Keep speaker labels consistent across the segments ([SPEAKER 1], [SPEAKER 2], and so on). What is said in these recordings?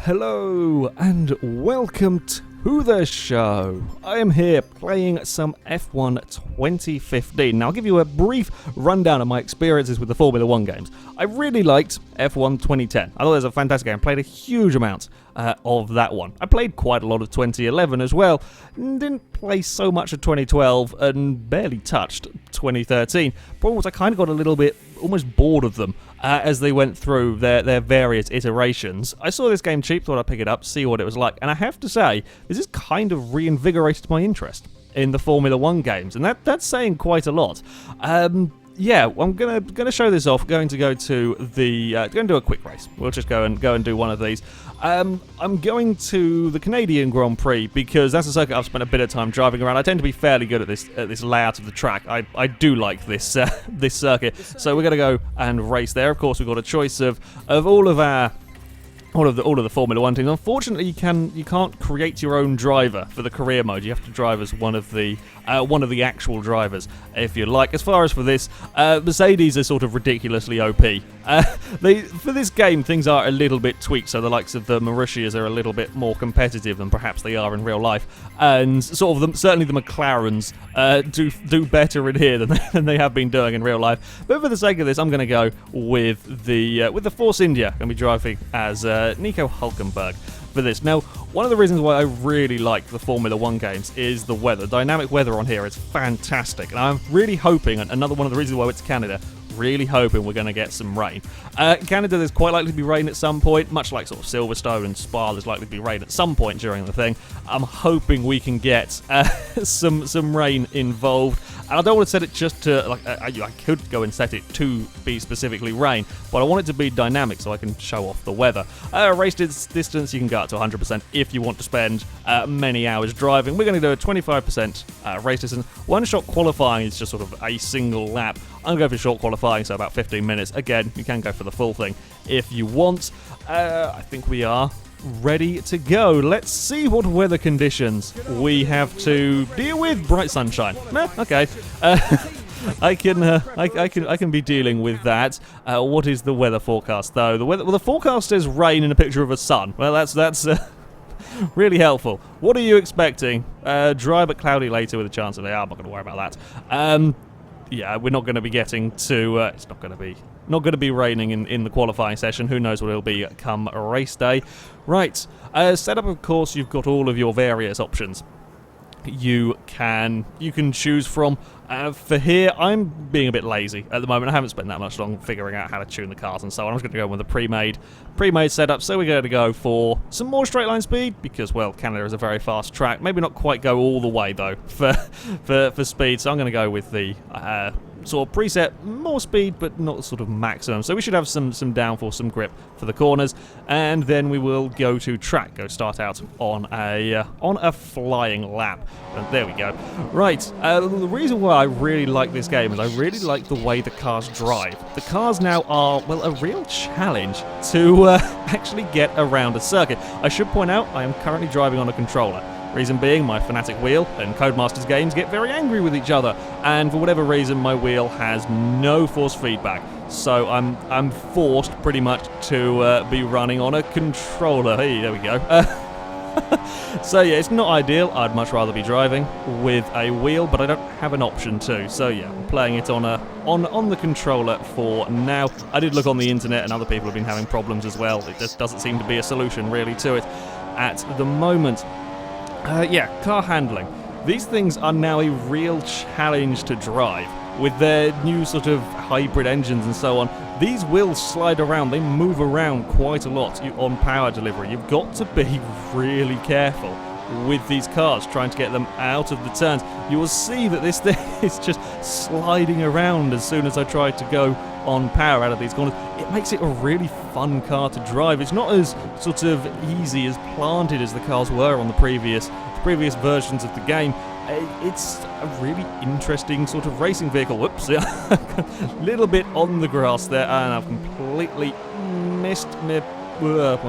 [SPEAKER 1] Hello and welcome to the show. I am here playing some F1 2015. Now I'll give you a brief rundown of my experiences with the Formula 1 games. I really liked F1 2010. I thought it was a fantastic game. I played a huge amount of that one. I played quite a lot of 2011 as well. Didn't play so much of 2012 and barely touched 2013. Problem was I kind of got a little bit almost bored of them as they went through their various iterations. I saw this game cheap, thought I'd pick it up, see what it was like, and I have to say, this has kind of reinvigorated my interest in the Formula 1 games, and that's saying quite a lot. Yeah, I'm gonna show this off. Going to go to the going to do a quick race. We'll just go and do one of these. I'm going to the Canadian Grand Prix because that's a circuit I've spent a bit of time driving around. I tend to be fairly good at this layout of the track. I do like this this circuit, so we're gonna go and race there. Of course, we've got a choice of all of the Formula 1 teams. Unfortunately, you can't create your own driver for the career mode. You have to drive as one of the actual drivers, if you like. As far as for this, Mercedes are sort of ridiculously OP. For this game, things are a little bit tweaked, so the likes of the Mauritius are a little bit more competitive than perhaps they are in real life, and certainly the McLarens do better in here than they have been doing in real life. But for the sake of this, I'm going to go with the Force India. I'm going to be driving as Nico Hülkenberg for this. Now, one of the reasons why I really like the Formula 1 games is the weather. Dynamic weather on here is fantastic, and I'm really hoping, and another one of the reasons why it's Canada, really hoping we're going to get some rain. Canada, there's quite likely to be rain at some point, much like sort of Silverstone and Spa, there's likely to be rain at some point during the thing. I'm hoping we can get some rain involved, and I don't want to set it just to, like, I could go and set it to be specifically rain, but I want it to be dynamic so I can show off the weather. Race distance, you can go up to 100% if you want to spend many hours driving. We're going to do a 25% race distance. One-shot qualifying is just sort of a single lap. I'm going to go for short qualifying, so about 15 minutes. Again, you can go for the full thing if you want. I think we are ready to go. Let's see what weather conditions we have to deal with. Bright sunshine. Okay. I can be dealing with that. What is the weather forecast though? The forecast says rain and a picture of a sun. Well, that's really helpful. What are you expecting? Dry but cloudy later with a chance of I'm not going to worry about that. Yeah, we're not going to be getting to. It's not going to be raining in the qualifying session. Who knows what it'll be come race day? Right. Setup, of course, you've got all of your various options you can choose from. For here, I'm being a bit lazy at the moment. I haven't spent that much long figuring out how to tune the cars and so on. I'm just going to go with a pre-made setup. So we're going to go for some more straight line speed because, well, Canada is a very fast track. Maybe not quite go all the way though for speed. So I'm going to go with the sort of preset, more speed but not sort of maximum. So we should have some downforce, some grip for the corners, and then we will go to track. Go start out on a flying lap. And there we go. Right. The reason why I really like this game is I really like the way the cars drive. The cars now are, well, a real challenge to actually get around a circuit. I should point out I am currently driving on a controller. Reason being, my Fanatic wheel and Codemasters games get very angry with each other, and for whatever reason, my wheel has no force feedback. So I'm forced pretty much to be running on a controller. Hey, there we go. So yeah, it's not ideal. I'd much rather be driving with a wheel, but I don't have an option to. So yeah, I'm playing it on the controller for now. I did look on the internet, and other people have been having problems as well. It just doesn't seem to be a solution really to it at the moment. Yeah, car handling. These things are now a real challenge to drive. With their new sort of hybrid engines and so on, these will slide around. They move around quite a lot on power delivery. You've got to be really careful with these cars, trying to get them out of the turns. You will see that this thing is just sliding around as soon as I try to go on power out of these corners. It makes it a really fun car to drive. It's not as sort of easy, as planted as the cars were on the previous versions of the game. It's a really interesting sort of racing vehicle. Whoops, a little bit on the grass there, and I've completely missed my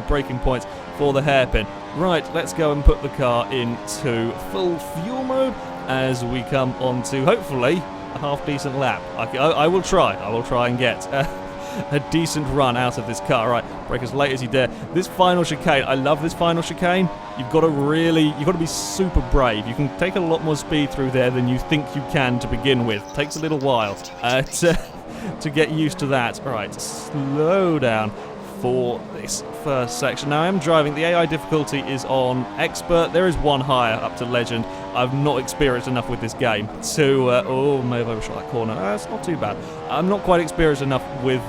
[SPEAKER 1] braking points for the hairpin. Right, let's go and put the car into full fuel mode as we come on to, hopefully, a half-decent lap. I will try and get a decent run out of this car. Right, brake as late as you dare. This final chicane, I love this final chicane. You've got to be super brave. You can take a lot more speed through there than you think you can to begin with. Takes a little while to get used to that. All right, slow down for this first section. Now I am driving, the AI difficulty is on expert. There is one higher up to legend. I've not experienced enough with this game to, oh, may have overshot that corner. It's not too bad. I'm not quite experienced enough with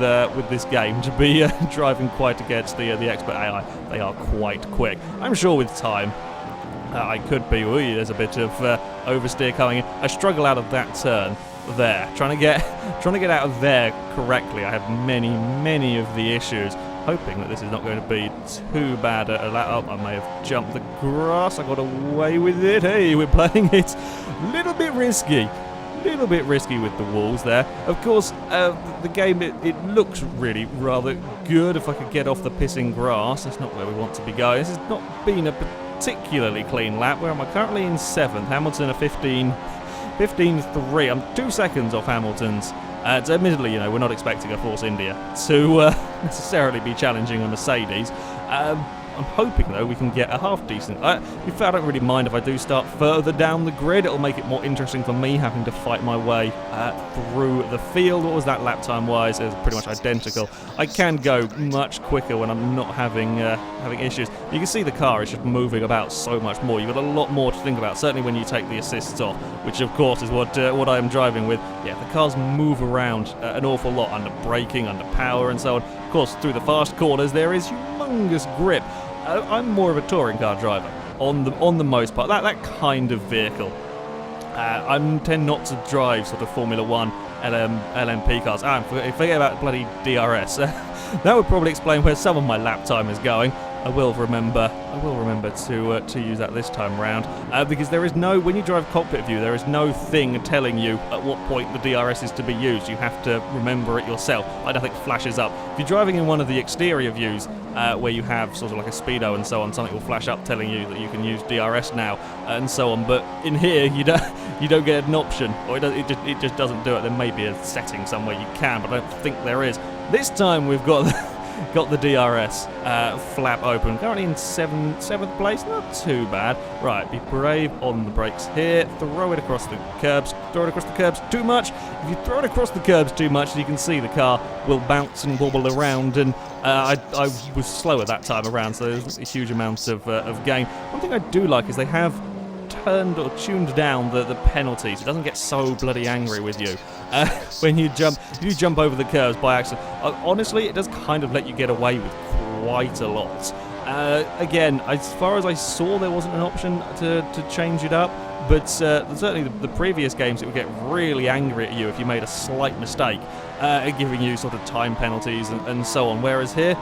[SPEAKER 1] this game to be driving quite against the expert AI. They are quite quick. I'm sure with time I could be. Ooh, there's a bit of oversteer coming in. I struggle out of that turn there. Trying to get out of there correctly. I have many of the issues. Hoping that this is not going to be too bad. Oh, I may have jumped the grass. I got away with it. Hey, we're playing it a little bit risky. With the walls there. Of course, the game, it looks really rather good. If I could get off the pissing grass. That's not where we want to be going. This has not been a particularly clean lap. Where am I? Currently in 7th. Hamilton are 15.3. I'm 2 seconds off Hamilton's. So admittedly, we're not expecting a Force India to necessarily be challenging a Mercedes. I'm hoping, though, we can get a half-decent... in fact, I don't really mind if I do start further down the grid. It'll make it more interesting for me having to fight my way through the field. What was that lap time-wise? It was pretty much identical. I can go much quicker when I'm not having issues. You can see the car is just moving about so much more. You've got a lot more to think about, certainly when you take the assists off, which, of course, is what I am driving with. Yeah, the cars move around an awful lot under braking, under power, and so on. Of course, through the fast corners, there is humongous grip. I'm more of a touring car driver on the most part. That kind of vehicle. I tend not to drive sort of Formula 1 LMP cars. Forget about bloody DRS. That would probably explain where some of my lap time is going. I will remember to use that this time round, because there is no, when you drive cockpit view, there is no thing telling you at what point the DRS is to be used. You have to remember it yourself. I don't think it flashes up. If you're driving in one of the exterior views, where you have sort of like a speedo and so on, something will flash up telling you that you can use DRS now and so on. But in here, you don't get an option, or it just doesn't do it. There may be a setting somewhere you can, but I don't think there is. This time we've got the DRS flap open. Currently in 7th place, not too bad. Right, be brave on the brakes here. Throw it across the curbs. Throw it across the curbs too much. If you throw it across the curbs too much, you can see the car will bounce and wobble around. And I was slower that time around, so there's a huge amount of gain. One thing I do like is they have turned or tuned down the penalties. It doesn't get so bloody angry with you when you jump over the curves by accident. Honestly, it does kind of let you get away with quite a lot. Again, as far as I saw, there wasn't an option to change it up, but certainly the previous games, it would get really angry at you if you made a slight mistake, giving you sort of time penalties and so on. Whereas here,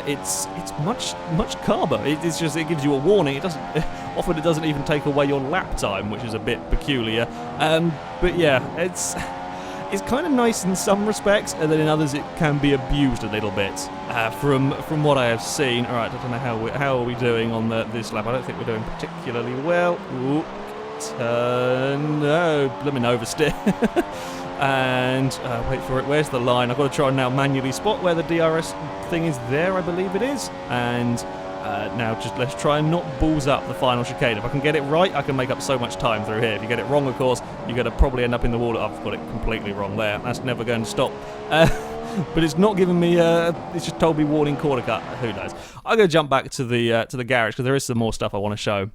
[SPEAKER 1] it's much calmer. It gives you a warning. It doesn't even take away your lap time, which is a bit peculiar. But yeah, it's kind of nice in some respects, and then in others it can be abused a little bit. From what I have seen. All right, I don't know how are we doing on this lap. I don't think we're doing particularly well. Ooh, turn. No, let me oversteer. And wait for it. Where's the line? I've got to try and now manually spot where the DRS thing is there. I believe it is. And now just let's try and not balls up the final chicane. If I can get it right, I can make up so much time through here. If you get it wrong, of course, you're going to probably end up in the wall. I've got it completely wrong there. That's never going to stop. But it's not giving me. It's just told me warning corner cut. Who knows? I'm going to jump back to the garage because there is some more stuff I want to show.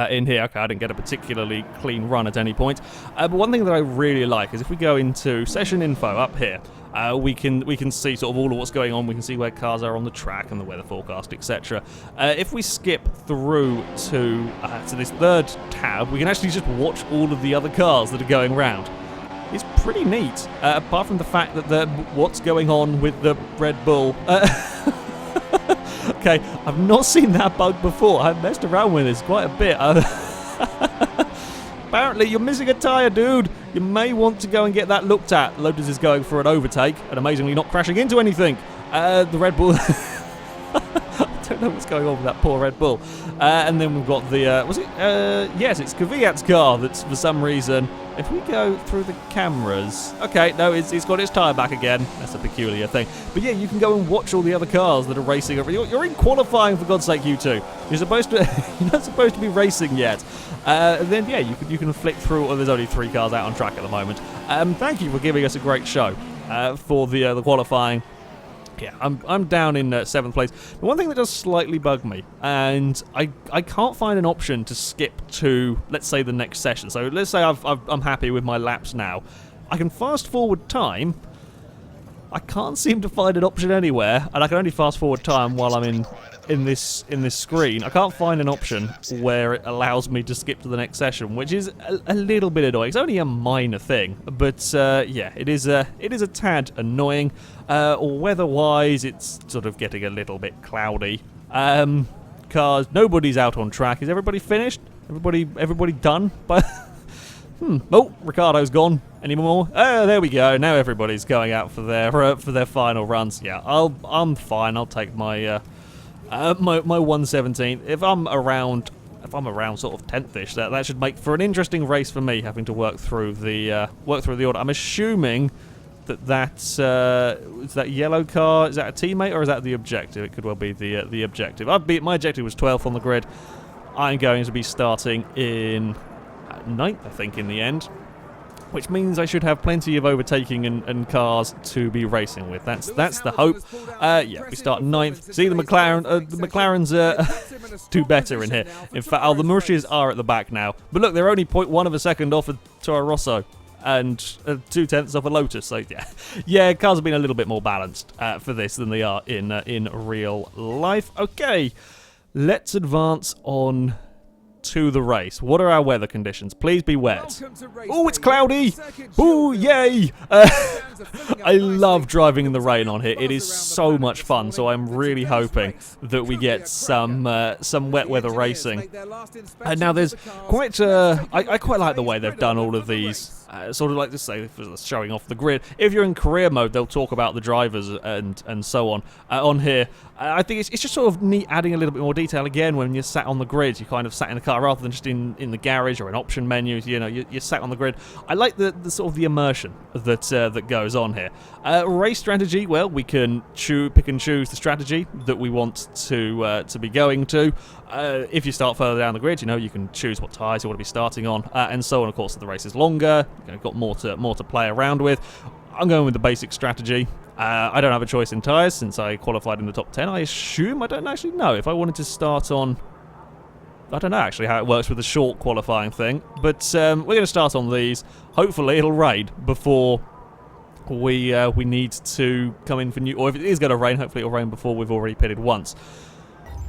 [SPEAKER 1] In here. Okay, I didn't get a particularly clean run at any point. But one thing that I really like is if we go into session info up here, we can see sort of all of what's going on. We can see where cars are on the track and the weather forecast, etc. If we skip through to this third tab, we can actually just watch all of the other cars that are going round. It's pretty neat, apart from the fact that what's going on with the Red Bull. Okay, I've not seen that bug before. I've messed around with this quite a bit. Apparently, you're missing a tyre, dude. You may want to go and get that looked at. Lotus is going for an overtake and amazingly not crashing into anything. The Red Bull... don't know what's going on with that poor Red Bull. And then we've got the, yes, it's Kvyat's car that's, for some reason, if we go through the cameras... Okay, no, it's got its tyre back again. That's a peculiar thing. But yeah, you can go and watch all the other cars that are racing. You're in qualifying, for God's sake, you two. You're supposed to... You're not supposed to be racing yet. And then, yeah, you can flick through... Well, there's only 3 cars out on track at the moment. Thank you for giving us a great show for the qualifying. Yeah, I'm down in 7th place. The one thing that does slightly bug me, and I can't find an option to skip to, let's say, the next session. So let's say I'm happy with my laps now. I can fast forward time. I can't seem to find an option anywhere, and I can only fast forward time while I'm in this screen. I can't find an option where it allows me to skip to the next session, which is a little bit annoying. It's only a minor thing, but yeah, it is a tad annoying. Weather-wise, it's sort of getting a little bit cloudy. Cars, nobody's out on track. Is everybody finished? Everybody done? But oh, Ricardo's gone. Any more? Oh, there we go. Now everybody's going out for their final runs. Yeah, I'm fine. I'll take my my 117. If I'm around sort of 10th-ish, that should make for an interesting race for me, having to work through the order. I'm assuming that's is that yellow car. Is that a teammate or is that the objective? It could well be the objective. My objective was 12th on the grid. I'm going to be starting in 9th, I think, in the end, which means I should have plenty of overtaking and cars to be racing with. That's the hope. Yeah, we start 9th. See, the McLarens do better in here. In fact, the Mauritius are at the back now. But look, they're only 0.1 of a second off a Toro Rosso and 0.2 off a Lotus. So yeah, cars have been a little bit more balanced for this than they are in real life. Okay, let's advance on to the race. What are our weather conditions? Please be wet. Oh, it's cloudy! Oh, yay! I love driving in the rain on here. It is so much fun, so I'm really hoping that we get some wet weather racing. And now there's quite... I quite like the way they've done all of these. Sort of like to say, showing off the grid. If you're in career mode, they'll talk about the drivers and so on here. I think it's just sort of neat adding a little bit more detail again when you're sat on the grid. You're kind of sat in the car rather than just in the garage or an option menu. You know, you're sat on the grid. I like the sort of the immersion that goes on here. Race strategy. Well, we can pick and choose the strategy that we want to be going to. If you start further down the grid, you know, you can choose what tyres you want to be starting on, and so on. Of course, the race is longer. You've got more to play around with. I'm going with the basic strategy. I don't have a choice in tyres since I qualified in the top 10. I assume. I don't actually know. If I wanted to start on... I don't know actually how it works with the short qualifying thing. But we're going to start on these. Hopefully it'll rain before we need to come in for new... Or if it is going to rain, hopefully it'll rain before we've already pitted once.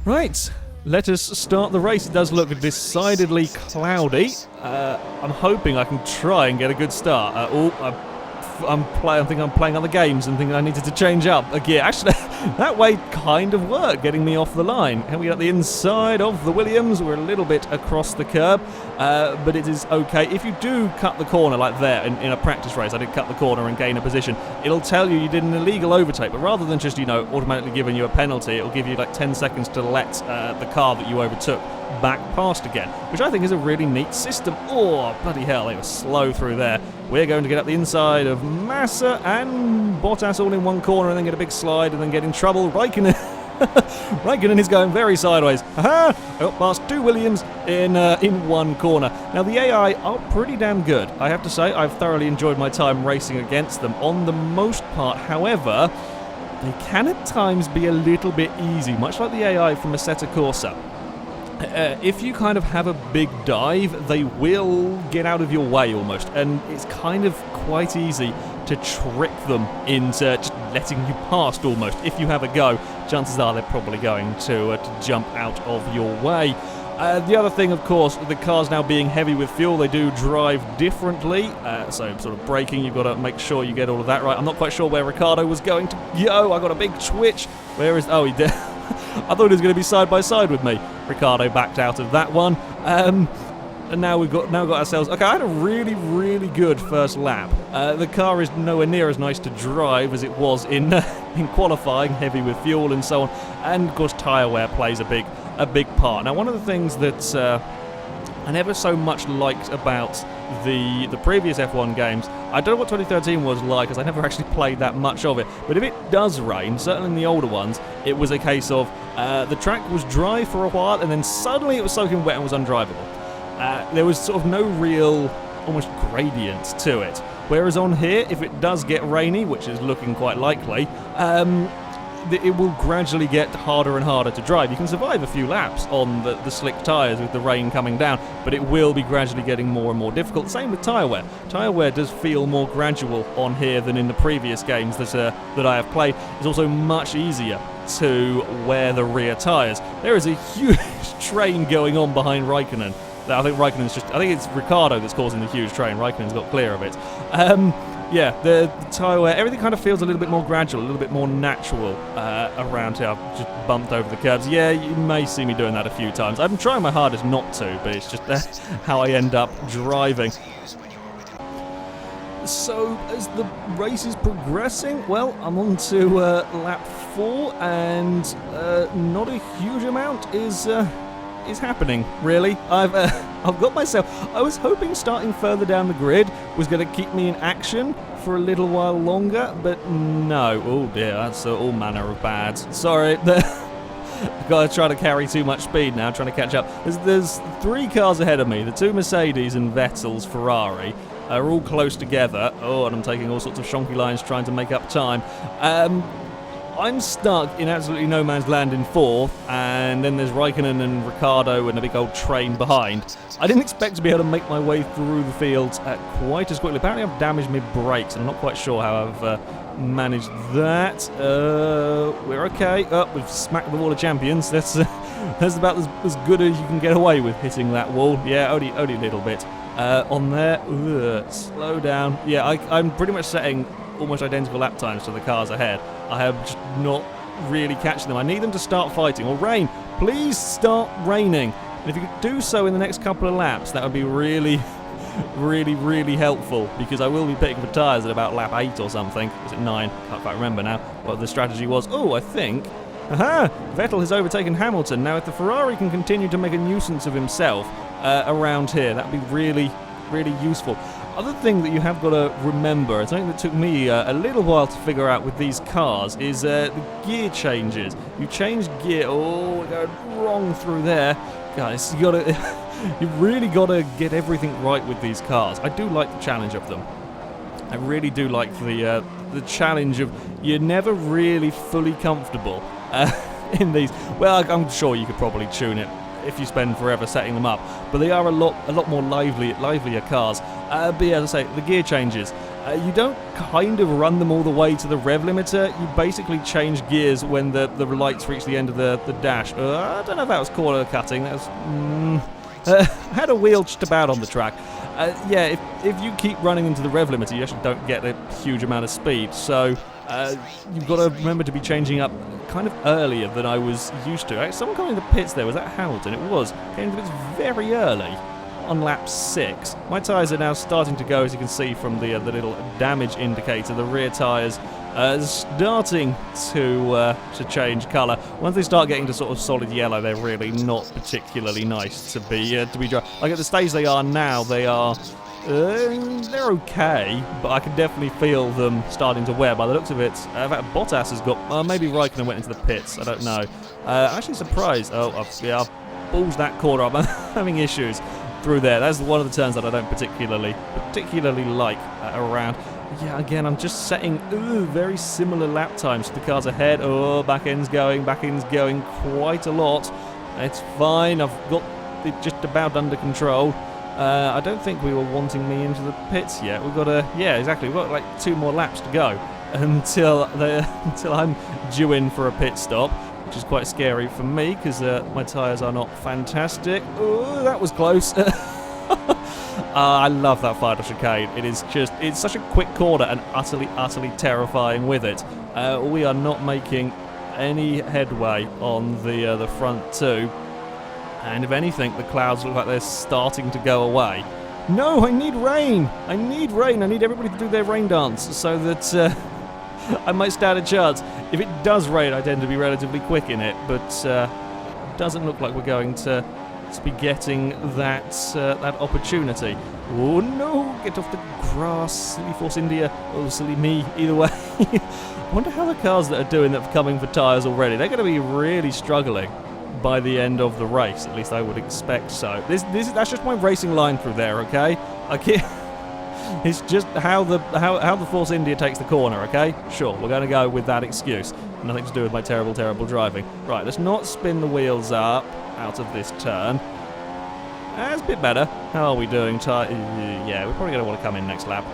[SPEAKER 1] Right. Let us start the race. It does look decidedly cloudy. I'm hoping I can try and get a good start. I think I'm playing other games and thinking I needed to change up a gear. Actually, that way kind of worked, getting me off the line. And we got the inside of the Williams. We're a little bit across the curb, but it is okay. If you do cut the corner like there in a practice race, I did cut the corner and gain a position, it'll tell you did an illegal overtake, but rather than just, automatically giving you a penalty, it'll give you like 10 seconds to let the car that you overtook back past again, which I think is a really neat system. Oh, bloody hell, they were slow through there. We're going to get up the inside of Massa and Bottas all in one corner and then get a big slide and then get in trouble. Raikkonen is going very sideways. Past 2 Williams in one corner. Now the AI are pretty damn good. I have to say, I've thoroughly enjoyed my time racing against them on the most part. However, they can at times be a little bit easy, much like the AI from Assetto Corsa. If you kind of have a big dive, they will get out of your way almost, and it's kind of quite easy to trick them into just letting you past almost. If you have a go, chances are they're probably going to jump out of your way. The other thing, of course, the cars now being heavy with fuel, they do drive differently. So sort of braking, you've got to make sure you get all of that right. I'm not quite sure where Ricardo was going to go. I got a big twitch. Where is... Oh, he did. I thought he was going to be side by side with me. Ricardo backed out of that one. And now we've got ourselves. Okay, I had a really good first lap. The car is nowhere near as nice to drive as it was in in qualifying, heavy with fuel and so on. And of course, tyre wear plays a big part. Now, one of the things that I never so much liked about the previous F1 games, I don't know what 2013 was like because I never actually played that much of it, but if it does rain, certainly in the older ones, it was a case of the track was dry for a while and then suddenly it was soaking wet and was undrivable. There was sort of no real, almost gradient to it. Whereas on here, if it does get rainy, which is looking quite likely, it will gradually get harder and harder to drive. You can survive a few laps on the slick tyres with the rain coming down, but it will be gradually getting more and more difficult. Same with tyre wear. Tyre wear does feel more gradual on here than in the previous games that I have played. It's also much easier to wear the rear tyres. There is a huge train going on behind Raikkonen. I think it's Ricciardo that's causing the huge train. Raikkonen's got clear of it. Yeah, the tyre wear, everything kind of feels a little bit more gradual, a little bit more natural around here. I've just bumped over the curbs. Yeah, you may see me doing that a few times. I'm trying my hardest not to, but it's just how I end up driving. So, as the race is progressing, well, I'm on to lap 4, and not a huge amount is happening, really. I've got myself. I was hoping starting further down the grid was going to keep me in action for a little while longer, but no. Oh dear, that's all manner of bad. Sorry, I've got to try to carry too much speed now, trying to catch up. There's 3 cars ahead of me. The 2 Mercedes and Vettel's Ferrari are all close together. Oh, and I'm taking all sorts of shonky lines trying to make up time. I'm stuck in absolutely no man's land in 4th, and then there's Raikkonen and Ricciardo and a big old train behind. I didn't expect to be able to make my way through the fields quite as quickly. Apparently I've damaged my brakes, and I'm not quite sure how I've managed that. We're okay. We've smacked the wall of champions. That's about as good as you can get away with hitting that wall. Yeah, only a little bit. On there, slow down. Yeah, I'm pretty much setting almost identical lap times to the cars ahead. I have just not really catching them. I need them to start fighting. Or rain. Please start raining. And if you could do so in the next couple of laps, that would be really helpful, because I will be picking for tyres at about lap 8 or something. Was it 9? Can't quite remember now what the strategy was. Oh, I think... Aha! Vettel has overtaken Hamilton. Now, if the Ferrari can continue to make a nuisance of himself around here, that would be really useful. Other thing that you have got to remember, and something that took me a little while to figure out with these cars, is the gear changes. You change gear. Oh, we're going wrong through there. Guys, you've really got to get everything right with these cars. I do like the challenge of them. I really do like the challenge of you're never really fully comfortable in these. Well, I'm sure you could probably tune it if you spend forever setting them up, but they are a lot more livelier cars. But yeah, as I say, the gear changes. You don't kind of run them all the way to the rev limiter. You basically change gears when the lights reach the end of the dash. I don't know if that was corner cutting. That was. I had a wheel just about on the track. Yeah, if you keep running into the rev limiter, you actually don't get a huge amount of speed. So you've got to remember to be changing up kind of earlier than I was used to. Someone coming in the pits there, was that Hamilton? It was. Came to the pits very early on lap 6. My tyres are now starting to go, as you can see from the little damage indicator. The rear tyres starting to change colour. Once they start getting to sort of solid yellow, they're really not particularly nice to be dry. Like at the stage they are now, they're okay, but I can definitely feel them starting to wear. By the looks of it, in fact, Bottas has got. Maybe Raikkonen went into the pits. I don't know. I'm actually surprised. I've balls that corner up. I'm having issues through there. That's one of the turns that I don't particularly like around. Yeah, again, I'm just setting very similar lap times to the cars ahead. Oh, back end's going quite a lot. It's fine. I've got it just about under control. I don't think we were wanting me into the pits yet. We've got yeah, exactly. We've got like 2 more laps to go until I'm due in for a pit stop, which is quite scary for me because my tyres are not fantastic. Oh, that was close. I love that final chicane. It's such a quick corner and utterly terrifying with it. We are not making any headway on the front 2. And if anything, the clouds look like they're starting to go away. No, I need rain! I need rain! I need everybody to do their rain dance so that I might stand a chance. If it does rain, I tend to be relatively quick in it, but it doesn't look like we're going to be getting that that opportunity. Oh no! Get off the grass, silly Force India. Oh, silly me. Either way. I wonder how the cars that are coming for tyres already, they're going to be really struggling by the end of the race. At least I would expect so. That's just my racing line through there, okay? It's just how the Force India takes the corner, okay? Sure, we're going to go with that excuse. Nothing to do with my terrible, terrible driving. Right, let's not spin the wheels up out of this turn. That's a bit better. How are we doing? Yeah, we're probably going to want to come in next lap.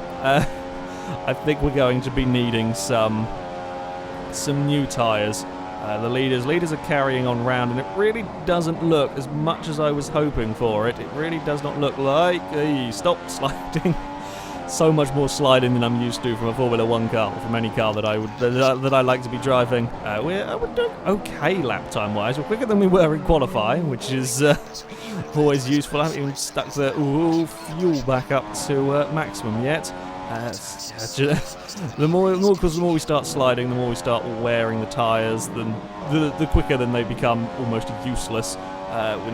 [SPEAKER 1] I think we're going to be needing some new tyres. The leaders are carrying on round, and it really doesn't look as much as I was hoping for it. It really does not look like... stop sliding. So much more sliding than I'm used to from a Formula 1 car, or from any car that I like to be driving. We're doing okay lap time wise. We're quicker than we were in qualifying, which is always useful. I haven't even stuck the fuel back up to maximum yet. The more we start sliding, the more we start wearing the tyres, the quicker then they become almost useless. We're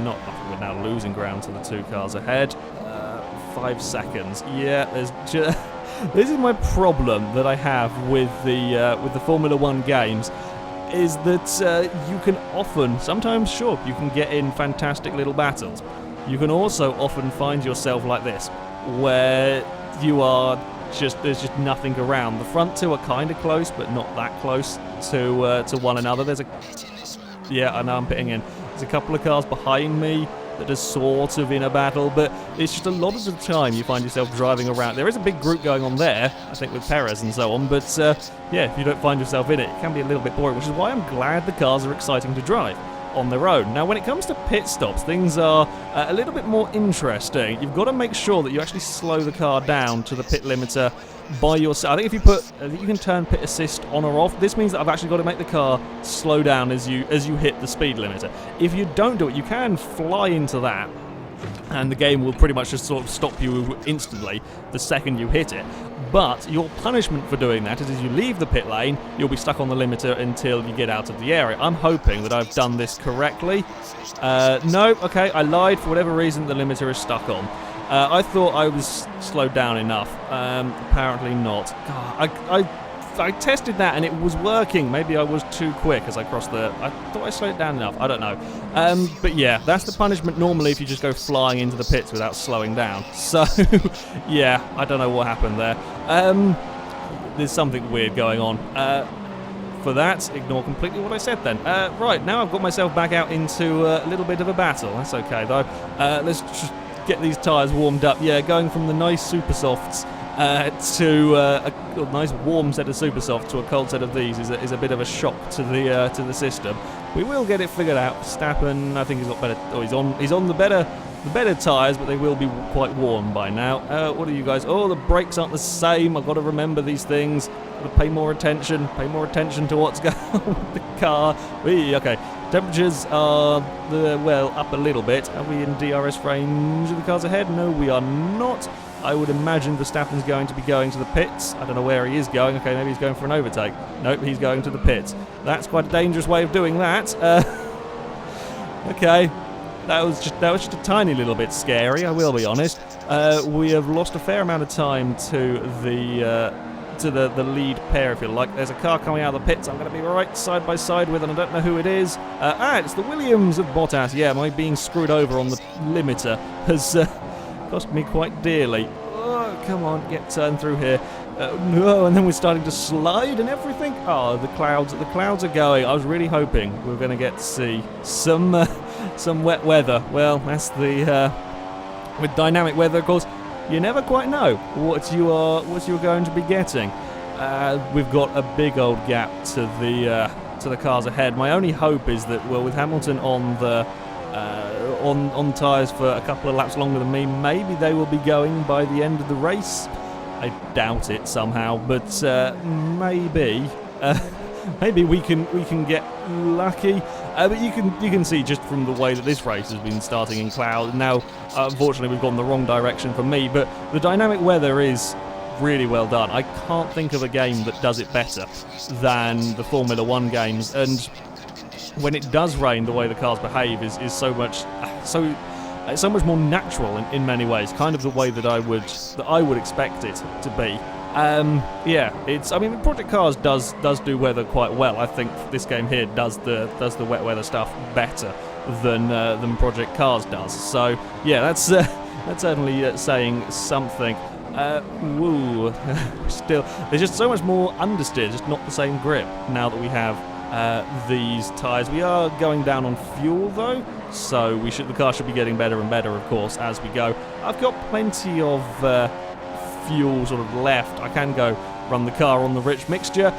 [SPEAKER 1] now losing ground to the two cars ahead. 5 seconds. Yeah, this is my problem that I have with the Formula 1 games, is that you can often, sometimes sure, you can get in fantastic little battles. You can also often find yourself like this, where there's just nothing around. The front two are kind of close, but not that close to one another. Yeah, I know I'm pitting in. There's a couple of cars behind me that are sort of in a battle, but it's just a lot of the time you find yourself driving around. There is a big group going on there, I think, with Perez and so on, but yeah, if you don't find yourself in it, it can be a little bit boring, which is why I'm glad the cars are exciting to drive on their own. Now, when it comes to pit stops, things are a little bit more interesting. You've got to make sure that you actually slow the car down to the pit limiter by yourself. I think you can turn pit assist on or off. This means that I've actually got to make the car slow down as you hit the speed limiter. If you don't do it, you can fly into that, and the game will pretty much just sort of stop you instantly the second you hit it. But your punishment for doing that is, as you leave the pit lane, you'll be stuck on the limiter until you get out of the area. I'm hoping that I've done this correctly. No, okay, I lied. For whatever reason, the limiter is stuck on. I thought I was slowed down enough. Apparently not. God, I tested that and it was working. Maybe I was too quick as I crossed the... I thought I slowed it down enough. I don't know. But yeah, that's the punishment normally if you just go flying into the pits without slowing down. So, yeah, I don't know what happened there. There's something weird going on. For that, ignore completely what I said then. Right, now I've got myself back out into a little bit of a battle. That's okay, though. Let's just get these tyres warmed up. Yeah, going from the nice super softs to a nice warm set of super soft to a cold set of these is a bit of a shock to the system. We will get it figured out. Verstappen, I think he's got better. Oh, he's on the better tyres, but they will be quite warm by now. What are you guys? Oh, the brakes aren't the same. I've got to remember these things. Got to pay more attention. Pay more attention to what's going on with the car. Okay. Temperatures are up a little bit. Are we in DRS range of the cars ahead? No, we are not. I would imagine Verstappen's going to be going to the pits. I don't know where he is going. Okay, maybe he's going for an overtake. Nope, he's going to the pits. That's quite a dangerous way of doing that. Okay, that was just a tiny little bit scary, I will be honest. We have lost a fair amount of time to the lead pair, if you like. There's a car coming out of the pits I'm going to be right side by side with, and I don't know who it is. It's the Williams of Bottas. Yeah, my being screwed over on the limiter has cost me quite dearly. Oh, come on, get turned through here. No, and then we're starting to slide and everything. Oh, the clouds are going. I was really hoping we were going to get to see some wet weather. Well, that's with dynamic weather, of course, you never quite know what you're going to be getting. We've got a big old gap to the cars ahead. My only hope is that, well, with Hamilton on the on tyres for a couple of laps longer than me, maybe they will be going by the end of the race. I doubt it somehow, but maybe we can get lucky. But you can see just from the way that this race has been starting in cloud. Now, unfortunately, we've gone the wrong direction for me, but the dynamic weather is really well done. I can't think of a game that does it better than the Formula 1 games, and when it does rain, the way the cars behave is so much more natural in many ways, kind of the way that I would expect it to be. Project Cars does do weather quite well. I think this game here does the wet weather stuff better than Project Cars does. So yeah, that's certainly saying something. Still, there's just so much more understeer, just not the same grip now that we have these tyres. We are going down on fuel though, so the car should be getting better and better, of course, as we go. I've got plenty of fuel sort of left. I can go run the car on the rich mixture,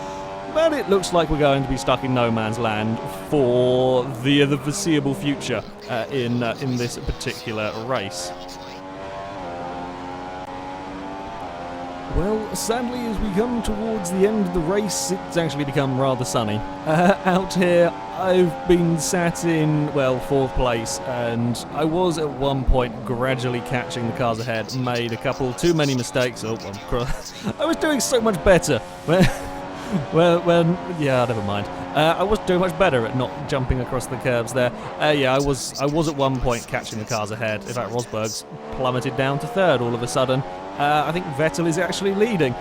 [SPEAKER 1] but it looks like we're going to be stuck in no man's land for the foreseeable future in this particular race. Well, sadly, as we come towards the end of the race, it's actually become rather sunny. Out here, I've been sat in, well, 4th place, and I was at one point gradually catching the cars ahead, made a couple too many mistakes. I was doing so much better. Yeah, never mind. I was doing much better at not jumping across the curbs there. I was at one point catching the cars ahead. In fact, Rosberg's plummeted down to 3rd all of a sudden. I think Vettel is actually leading.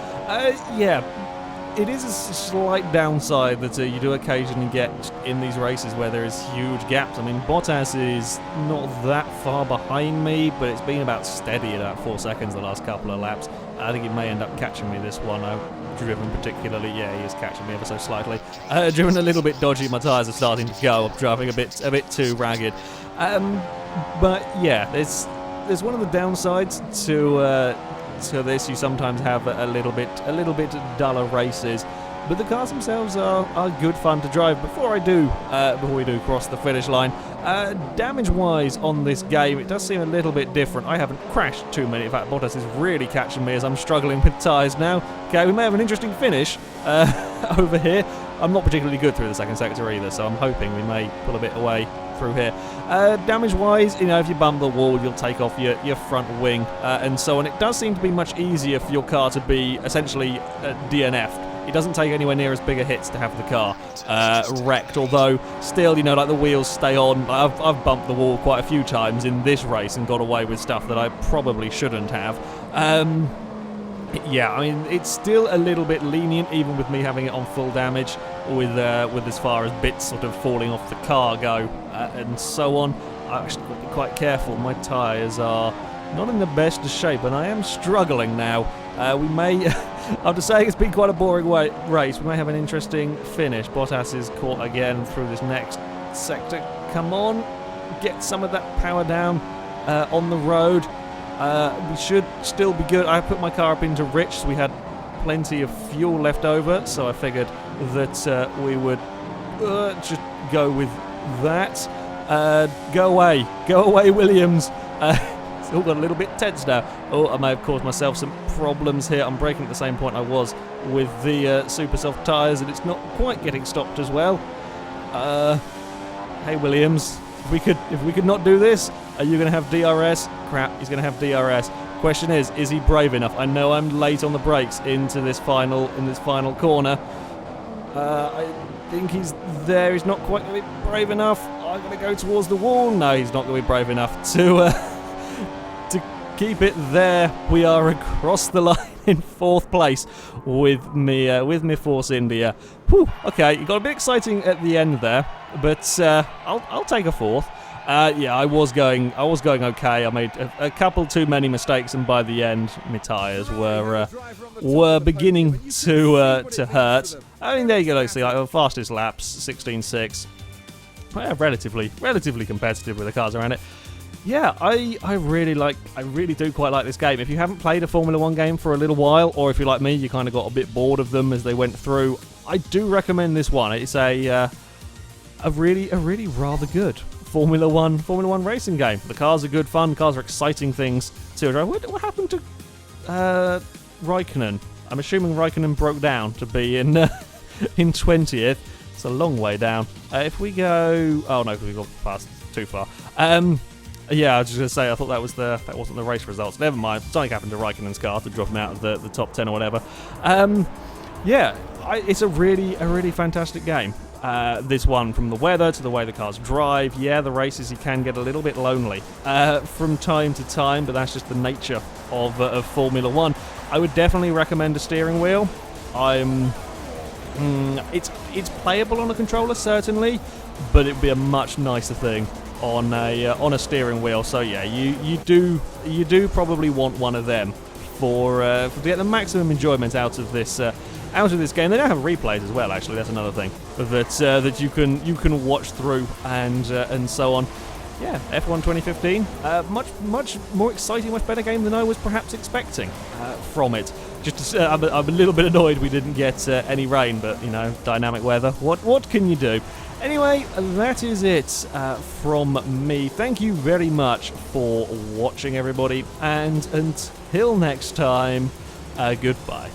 [SPEAKER 1] It is a slight downside that you do occasionally get in these races where there is huge gaps. I mean, Bottas is not that far behind me, but it's been about steady at about 4 seconds the last couple of laps. I think he may end up catching me this one. I've driven particularly, he is catching me ever so slightly. Driven a little bit dodgy, my tyres are starting to go. I'm driving a bit too ragged. But yeah, there's one of the downsides to this. You sometimes have a little bit duller races, but the cars themselves are good fun to drive. Before we do cross the finish line, damage-wise on this game, it does seem a little bit different. I haven't crashed too many. In fact, Bottas is really catching me as I'm struggling with tyres now. Okay, we may have an interesting finish over here. I'm not particularly good through the second sector either, so I'm hoping we may pull a bit away through here. Damage-wise, if you bump the wall, you'll take off your front wing and so on. It does seem to be much easier for your car to be essentially DNF'd. It doesn't take anywhere near as big a hits to have the car wrecked, although still, like the wheels stay on. I've bumped the wall quite a few times in this race and got away with stuff that I probably shouldn't have. It's still a little bit lenient, even with me having it on full damage, with as far as bits sort of falling off the car go, and so on. I should be quite careful. My tyres are not in the best of shape, and I am struggling now. We may, after saying it's been quite a boring race, we may have an interesting finish. Bottas is caught again through this next sector. Come on, get some of that power down on the road. We should still be good. I put my car up into rich, so we had plenty of fuel left over, so I figured that we would just go with that. Go away, Williams. Still got a little bit tense now. Oh, I may have caused myself some problems here. I'm braking at the same point I was with the super soft tyres, and it's not quite getting stopped as well. Hey, Williams, if we could not do this, are you going to have DRS? Crap, he's going to have DRS. Question is he brave enough? I know I'm late on the brakes into this final corner. I think he's there. He's not quite going to be brave enough. I'm going to go towards the wall. No, he's not going to be brave enough to keep it there. We are across the line in 4th place with me Force India. Whew, okay, it got a bit exciting at the end there, but I'll take a 4th. I was going okay. I made a couple too many mistakes, and by the end, my tyres were beginning to hurt. I mean, there you go. See, the fastest laps, 16.6. Relatively competitive with the cars around it. Yeah, I really do quite like this game. If you haven't played a Formula 1 game for a little while, or if you're like me, you kind of got a bit bored of them as they went through, I do recommend this one. It's a really rather good Formula 1 racing game. The cars are good fun. The cars are exciting things to drive. What happened to Raikkonen? I'm assuming Raikkonen broke down to be in 20th. It's a long way down. If we go... Oh, no, because we got past too far. Yeah, I was just going to say, I thought that wasn't the race results. Never mind. Something happened to Raikkonen's car to drop him out of the top 10 or whatever. Yeah, it's a really fantastic game. This one, from the weather to the way the cars drive. Yeah, the races, you can get a little bit lonely from time to time, but that's just the nature of Formula 1. I would definitely recommend a steering wheel. It's playable on a controller, certainly, but it'd be a much nicer thing on a steering wheel. So yeah, you do probably want one of them to get the maximum enjoyment out of this game. They don't have replays as well. Actually, that's another thing that you can watch through and so on. Yeah, F1 2015, much more exciting, much better game than I was perhaps expecting from it. Just I'm a little bit annoyed we didn't get any rain, but you know, dynamic weather. What can you do? Anyway, that is it from me. Thank you very much for watching, everybody, and until next time, goodbye.